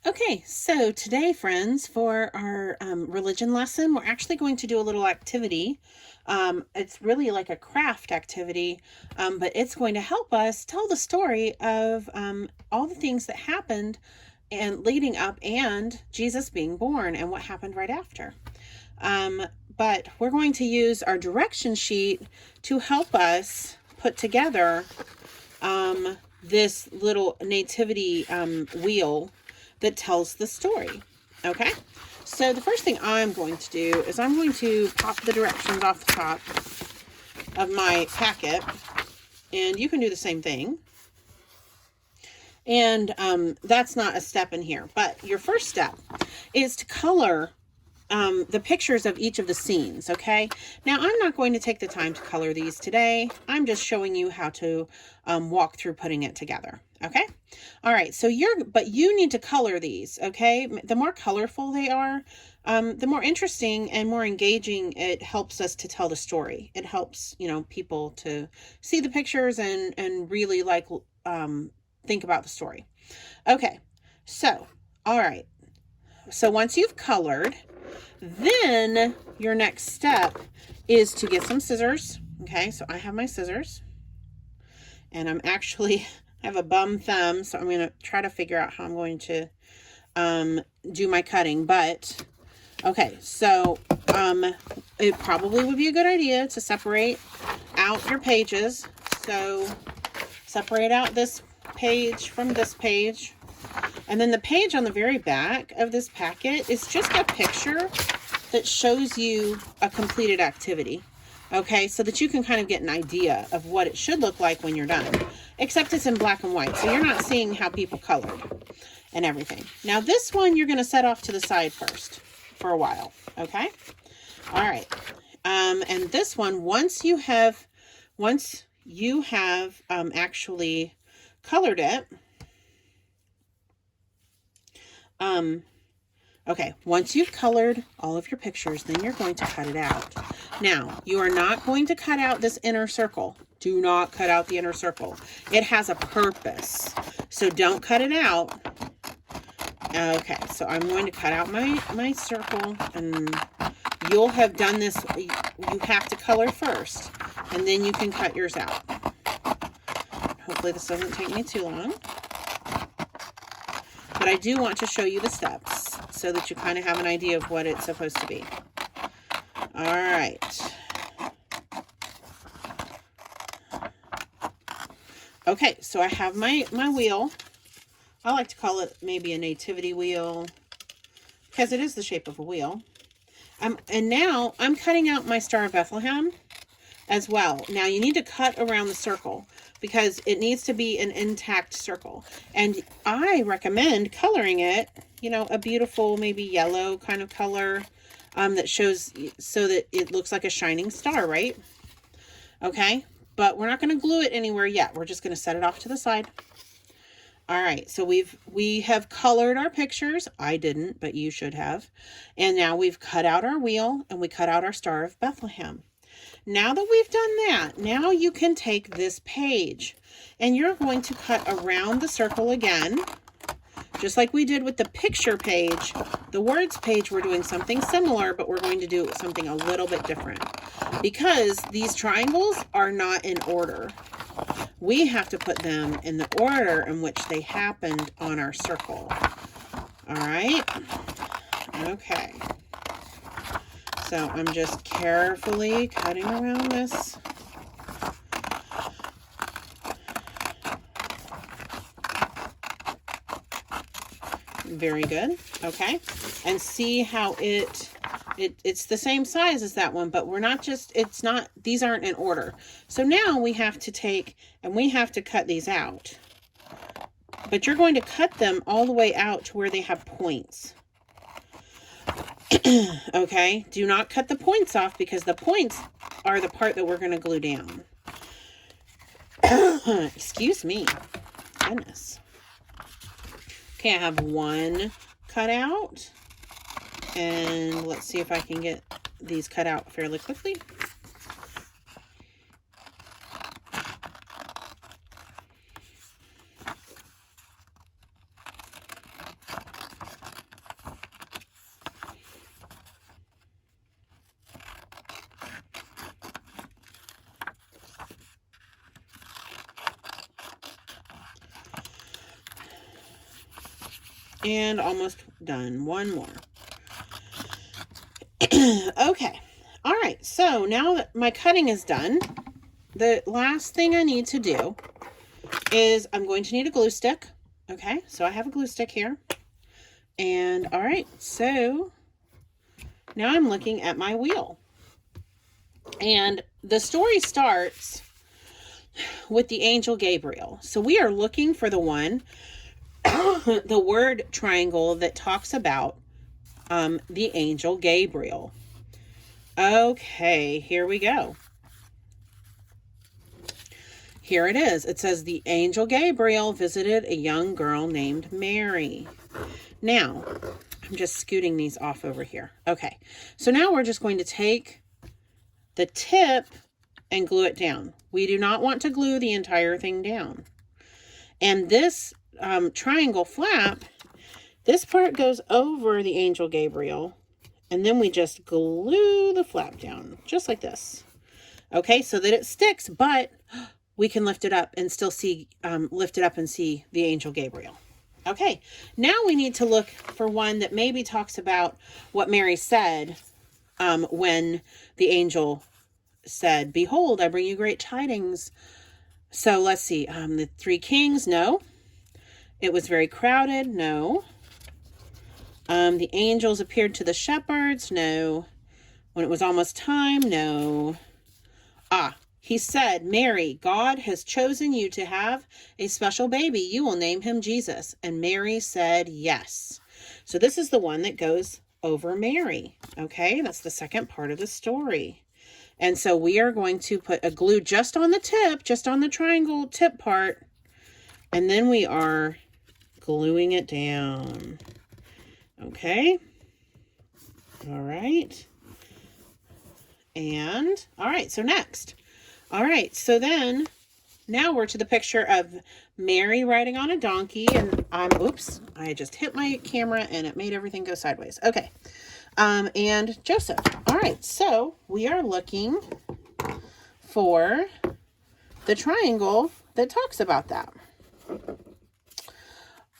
Okay, so today, friends, for our religion lesson, we're actually going to do a little activity. It's really like a craft activity, but it's going to help us tell the story of all the things that happened and leading up and Jesus being born and what happened right after. Um, but we're going to use our direction sheet to help us put together this little nativity wheel that tells the story. Okay, so the first thing I'm going to do is I'm going to pop the directions off the top of my packet, and you can do the same thing. And that's not a step in here, but your first step is to color the pictures of each of the scenes. Okay, now I'm not going to take the time to color these today. I'm just showing you how to walk through putting it together. Okay, all right, so you need to color these. Okay, the more colorful they are, the more interesting and more engaging it helps us to tell the story. It helps, people to see the pictures and really think about the story. Okay, so all right, so once you've colored, then your next step is to get some scissors. Okay, so I have my scissors, and I have a bum thumb, so I'm going to try to figure out how I'm going to do my cutting. But okay, so it probably would be a good idea to separate out your pages. So separate out this page from this page. And then the page on the very back of this packet is just a picture that shows you a completed activity. Okay, so that you can kind of get an idea of what it should look like when you're done. Except it's in black and white, so you're not seeing how people colored and everything. Now this one you're going to set off to the side first for a while. Okay, all right. And this one, once you have actually colored it, okay, once you've colored all of your pictures, then you're going to cut it out. Now, you are not going to cut out this inner circle. Do not cut out the inner circle. It has a purpose, so don't cut it out. Okay, so I'm going to cut out my circle, and you'll have done this. You have to color first, and then you can cut yours out. Hopefully this doesn't take me too long. But I do want to show you the steps so that you kind of have an idea of what it's supposed to be. All right. Okay, so I have my wheel. I like to call it maybe a nativity wheel because it is the shape of a wheel. And now I'm cutting out my Star of Bethlehem as well. Now you need to cut around the circle because it needs to be an intact circle. And I recommend coloring it, a beautiful, maybe yellow kind of color that shows so that it looks like a shining star, right? Okay, but we're not going to glue it anywhere yet. We're just going to set it off to the side. All right, so we have colored our pictures. I didn't, but you should have. And now we've cut out our wheel and we cut out our Star of Bethlehem. Now that we've done that, now you can take this page and you're going to cut around the circle again, just like we did with the picture page. The words page, we're doing something similar, but we're going to do something a little bit different because these triangles are not in order. We have to put them in the order in which they happened on our circle. All right. Okay. So I'm just carefully cutting around this. Very good. Okay. And see how it's the same size as that one, but these aren't in order. So now we have to take and we have to cut these out. But you're going to cut them all the way out to where they have points. Okay, do not cut the points off because the points are the part that we're going to glue down. Excuse me. Goodness. Okay, I have one cut out. And let's see if I can get these cut out fairly quickly. And almost done. One more. Okay. All right. So now that my cutting is done, the last thing I need to do is I'm going to need a glue stick. Okay. So I have a glue stick here. And all right. So now I'm looking at my wheel. And the story starts with the angel Gabriel. So we are looking for the one, the word triangle that talks about the angel Gabriel. Okay, here we go. Here it is. It says the angel Gabriel visited a young girl named Mary. Now, I'm just scooting these off over here. Okay, so now we're just going to take the tip and glue it down. We do not want to glue the entire thing down. And this triangle flap, this part goes over the angel Gabriel, and then we just glue the flap down, just like this. Okay, so that it sticks, but we can lift it up and still see, lift it up and see the angel Gabriel. Okay, now we need to look for one that maybe talks about what Mary said when the angel said, "Behold, I bring you great tidings." So let's see, the three kings, no. It was very crowded, no. The angels appeared to the shepherds, no. When it was almost time, no. He said, "Mary, God has chosen you to have a special baby. You will name him Jesus." And Mary said, yes. So this is the one that goes over Mary. Okay, that's the second part of the story. And so we are going to put a glue just on the tip, just on the triangle tip part. And then we are gluing it down. Okay. All right. And, all right, so next. All right, so then, now we're to the picture of Mary riding on a donkey. And oops, I just hit my camera and it made everything go sideways. Okay. And Joseph. All right, so we are looking for the triangle that talks about that.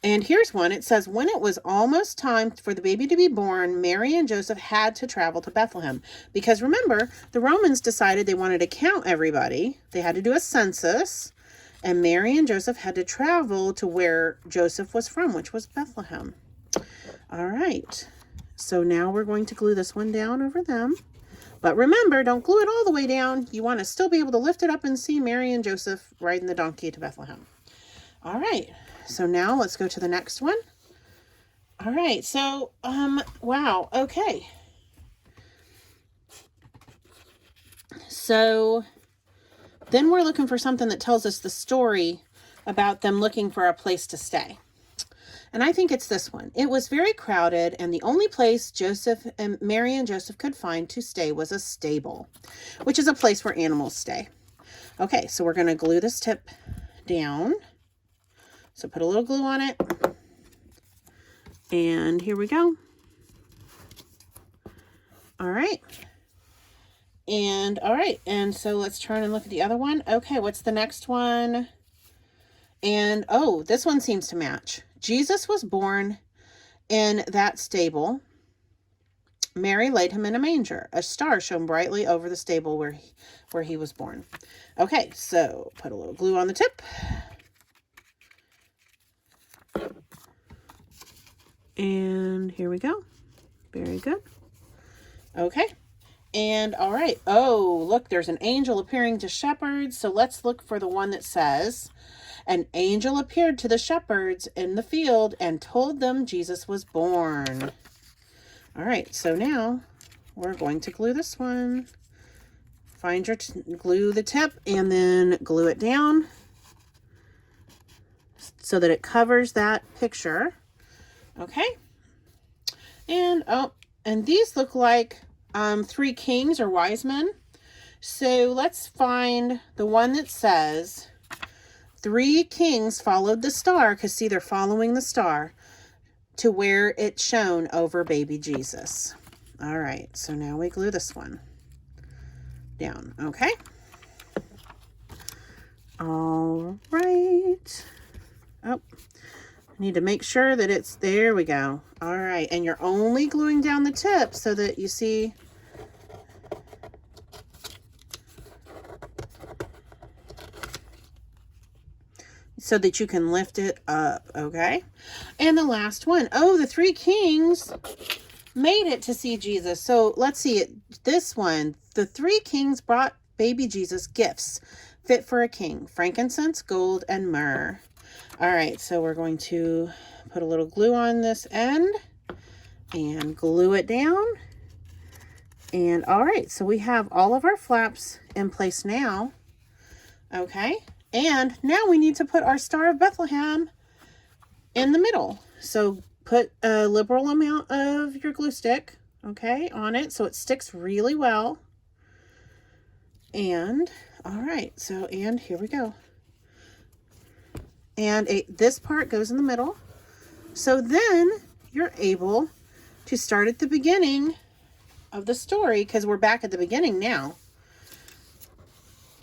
And here's one. It says, when it was almost time for the baby to be born, Mary and Joseph had to travel to Bethlehem. Because remember, the Romans decided they wanted to count everybody. They had to do a census. And Mary and Joseph had to travel to where Joseph was from, which was Bethlehem. All right. So now we're going to glue this one down over them. But remember, don't glue it all the way down. You want to still be able to lift it up and see Mary and Joseph riding the donkey to Bethlehem. All right. So now let's go to the next one. All right. So, wow. Okay. So then we're looking for something that tells us the story about them looking for a place to stay. And I think it's this one. It was very crowded, and the only place Mary and Joseph could find to stay was a stable, which is a place where animals stay. Okay, so we're going to glue this tip down. So put a little glue on it. And here we go. All right. And so let's turn and look at the other one. Okay, what's the next one? And, oh, this one seems to match. Jesus was born in that stable. Mary laid him in a manger. A star shone brightly over the stable where he was born. Okay, so put a little glue on the tip. And here we go. Very good. Okay. And all right. Oh, look, there's an angel appearing to shepherds. So let's look for the one that says, an angel appeared to the shepherds in the field and told them Jesus was born. All right. So now we're going to glue this one. Find your, glue the tip and then glue it down so that it covers that picture. Okay. And, oh, and these look like three kings or wise men. So let's find the one that says, three kings followed the star, because see, they're following the star to where it shone over baby Jesus. All right, so now we glue this one down, okay? All right. Oh, Need to make sure that it's, there we go. All right, and you're only gluing down the tip so that you see, so that you can lift it up, okay? And the last one, oh, the three kings made it to see Jesus. So let's see it. This one, the three kings brought baby Jesus gifts fit for a king: frankincense, gold, and myrrh. All right, so we're going to put a little glue on this end and glue it down. And all right, so we have all of our flaps in place now. Okay, and now we need to put our Star of Bethlehem in the middle. So put a liberal amount of your glue stick, okay, on it so it sticks really well. And all right, so, and here we go. And this part goes in the middle. So then you're able to start at the beginning of the story, because we're back at the beginning now,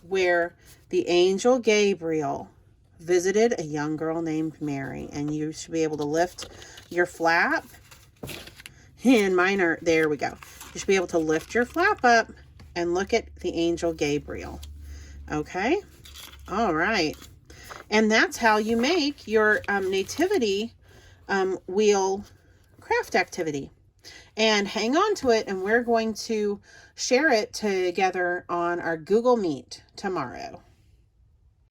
where the angel Gabriel visited a young girl named Mary. And you should be able to lift your flap. And mine are, there we go. You should be able to lift your flap up and look at the angel Gabriel. Okay? All right. And that's how you make your nativity wheel craft activity. And hang on to it, and we're going to share it together on our Google Meet tomorrow.